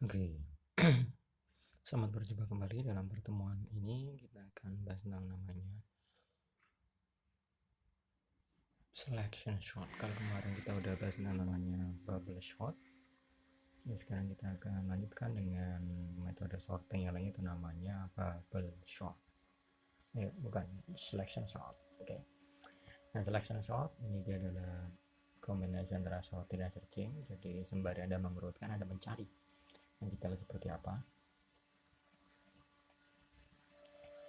Oke, selamat berjumpa kembali. Dalam pertemuan ini kita akan bahas tentang namanya selection shot. Kalau kemarin kita udah bahas tentang namanya bubble shot, ya sekarang kita akan lanjutkan dengan metode sorting yang lain, itu namanya bubble shot. Bukan selection shot. Oke. Nah, selection shot ini dia adalah kombinasi antara sorting dan searching. Jadi sembari Anda mengurutkan, Anda mencari yang kita lihat seperti apa.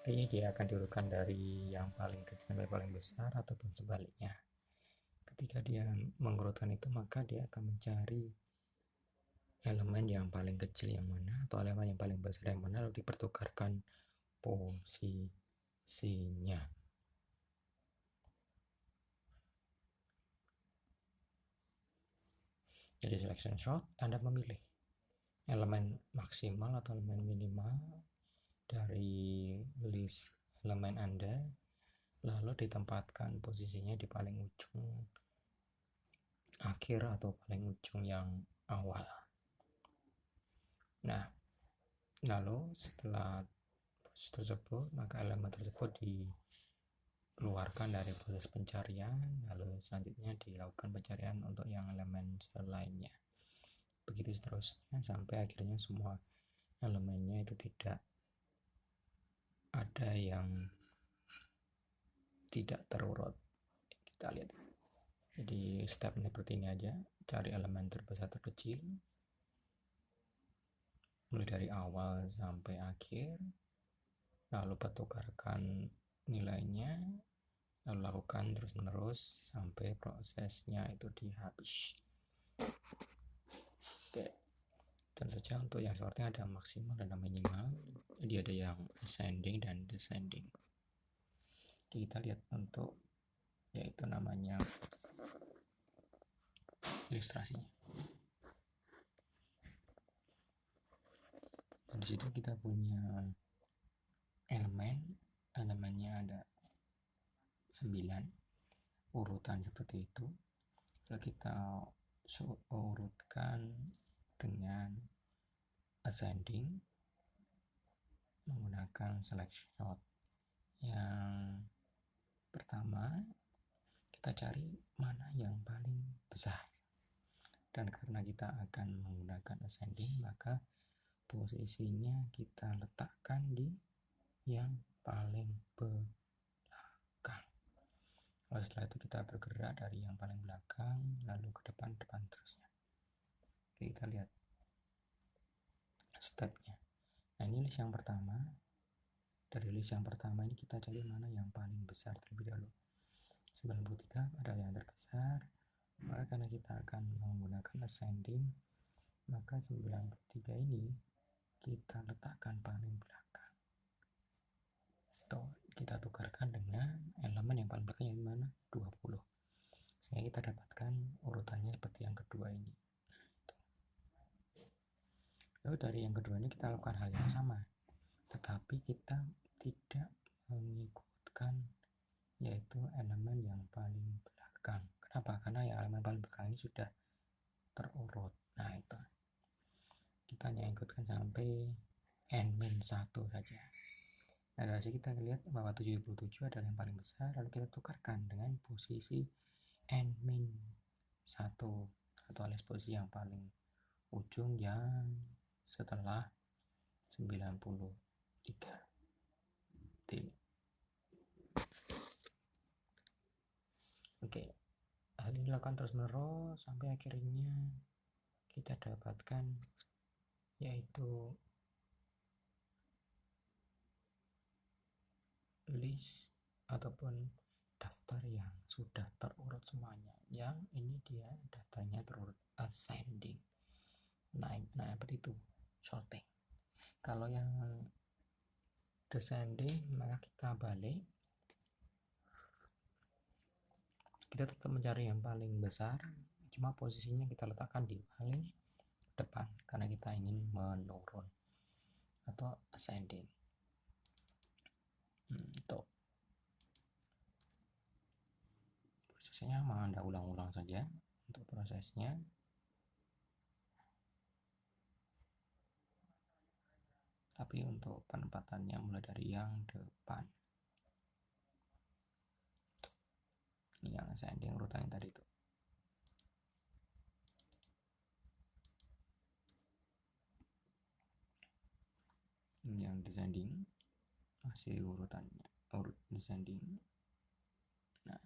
Ini dia akan diurutkan dari yang paling kecil sampai paling besar ataupun sebaliknya. Ketika dia mengurutkan itu, maka dia akan mencari elemen yang paling kecil yang mana atau elemen yang paling besar yang mana, lalu dipertukarkan posisinya. Jadi selection shot, Anda memilih elemen maksimal atau elemen minimal dari list elemen Anda, lalu ditempatkan posisinya di paling ujung akhir atau paling ujung yang awal. Nah, lalu setelah proses tersebut, maka elemen tersebut dikeluarkan dari proses pencarian, lalu selanjutnya dilakukan pencarian untuk yang elemen selainnya. Begitu seterusnya sampai akhirnya semua elemennya itu tidak ada yang tidak terurut. Kita lihat. Jadi stepnya seperti ini aja, cari elemen terbesar terkecil mulai dari awal sampai akhir, lalu pertukarkan nilainya, lalu lakukan terus menerus sampai prosesnya itu dihabis. Oke, tentu saja untuk yang sorting ada maksimal dan minimal, jadi ada yang ascending dan descending. Jadi kita lihat untuk yaitu namanya ilustrasinya. Dan di situ kita punya elemennya ada 9 urutan seperti itu. Lalu kita urutkan dengan ascending menggunakan selection shot. Yang pertama kita cari mana yang paling besar, dan karena kita akan menggunakan ascending, maka posisinya kita letakkan di yang paling belakang. Lalu setelah itu kita bergerak dari yang paling belakang lalu ke depan terusnya. Oke, kita lihat stepnya. Nah, ini list yang pertama. Dari list yang pertama ini kita cari mana yang paling besar terlebih dahulu. 93 adalah yang terbesar, maka karena kita akan menggunakan ascending, maka 93 ini kita letakkan paling belakang. Tuh, kita tukarkan dengan elemen yang paling belakang yang mana? 20. Sehingga kita dapatkan urutannya seperti yang kedua ini. Lalu dari yang kedua ini kita lakukan hal yang sama, tetapi kita tidak mengikutkan yaitu elemen yang paling belakang. Kenapa? Karena yang elemen paling belakang ini sudah terurut. Nah, itu kita hanya ikutkan sampai n-1 saja. Nah, dari sini kita lihat bahwa 77 adalah yang paling besar, lalu kita tukarkan dengan posisi n-1 atau alias posisi yang paling ujung yang setelah 93. Oke, hal ini dilakukan terus menerus sampai akhirnya kita dapatkan yaitu list ataupun daftar yang sudah terurut semuanya. Yang ini dia daftarnya terurut ascending, naik seperti itu, sorting. Kalau yang descending, maka kita balik, kita tetap mencari yang paling besar, cuma posisinya kita letakkan di paling depan karena kita ingin menurun atau ascending. Tuh, prosesnya mau Anda ulang-ulang saja untuk prosesnya. tapi untuk penempatannya mulai dari yang depan. Ini yang ascending urutan yang tadi itu. Ini yang descending, masih urutannya urut descending. Nah,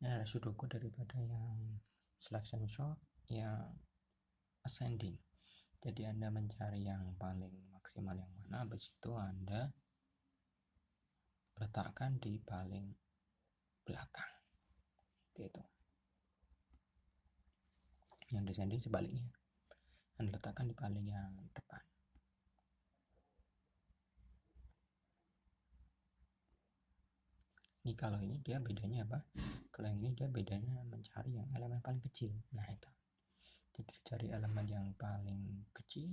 ini adalah sudoku daripada yang selection sort yang ascending. Jadi Anda mencari yang paling maksimal yang mana, habis itu Anda letakkan di paling belakang. Itu. Yang descending sebaliknya, Anda letakkan di paling yang depan. Ini kalau ini dia bedanya apa? Kalau yang ini dia bedanya mencari yang elemen paling kecil. Nah itu. Jadi cari elemen yang paling kecil,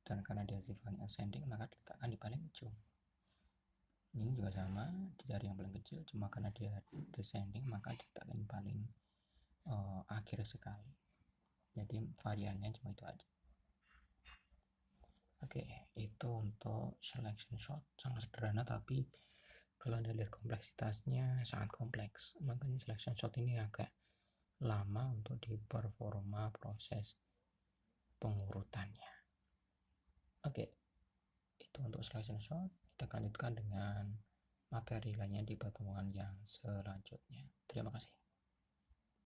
dan karena dia sifatnya ascending maka diletakkan di paling ujung. Ini juga sama, dicari yang paling kecil, cuma karena dia descending maka diletakkan di paling akhir sekali. Jadi variannya cuma itu aja. Oke, itu untuk selection sort, sangat sederhana, tapi kalau Anda lihat kompleksitasnya sangat kompleks. Makanya selection sort ini agak lama untuk diperforma proses pengurutannya. Oke, itu untuk selection sort. Kita lanjutkan dengan materi lainnya di pertemuan yang selanjutnya. Terima kasih.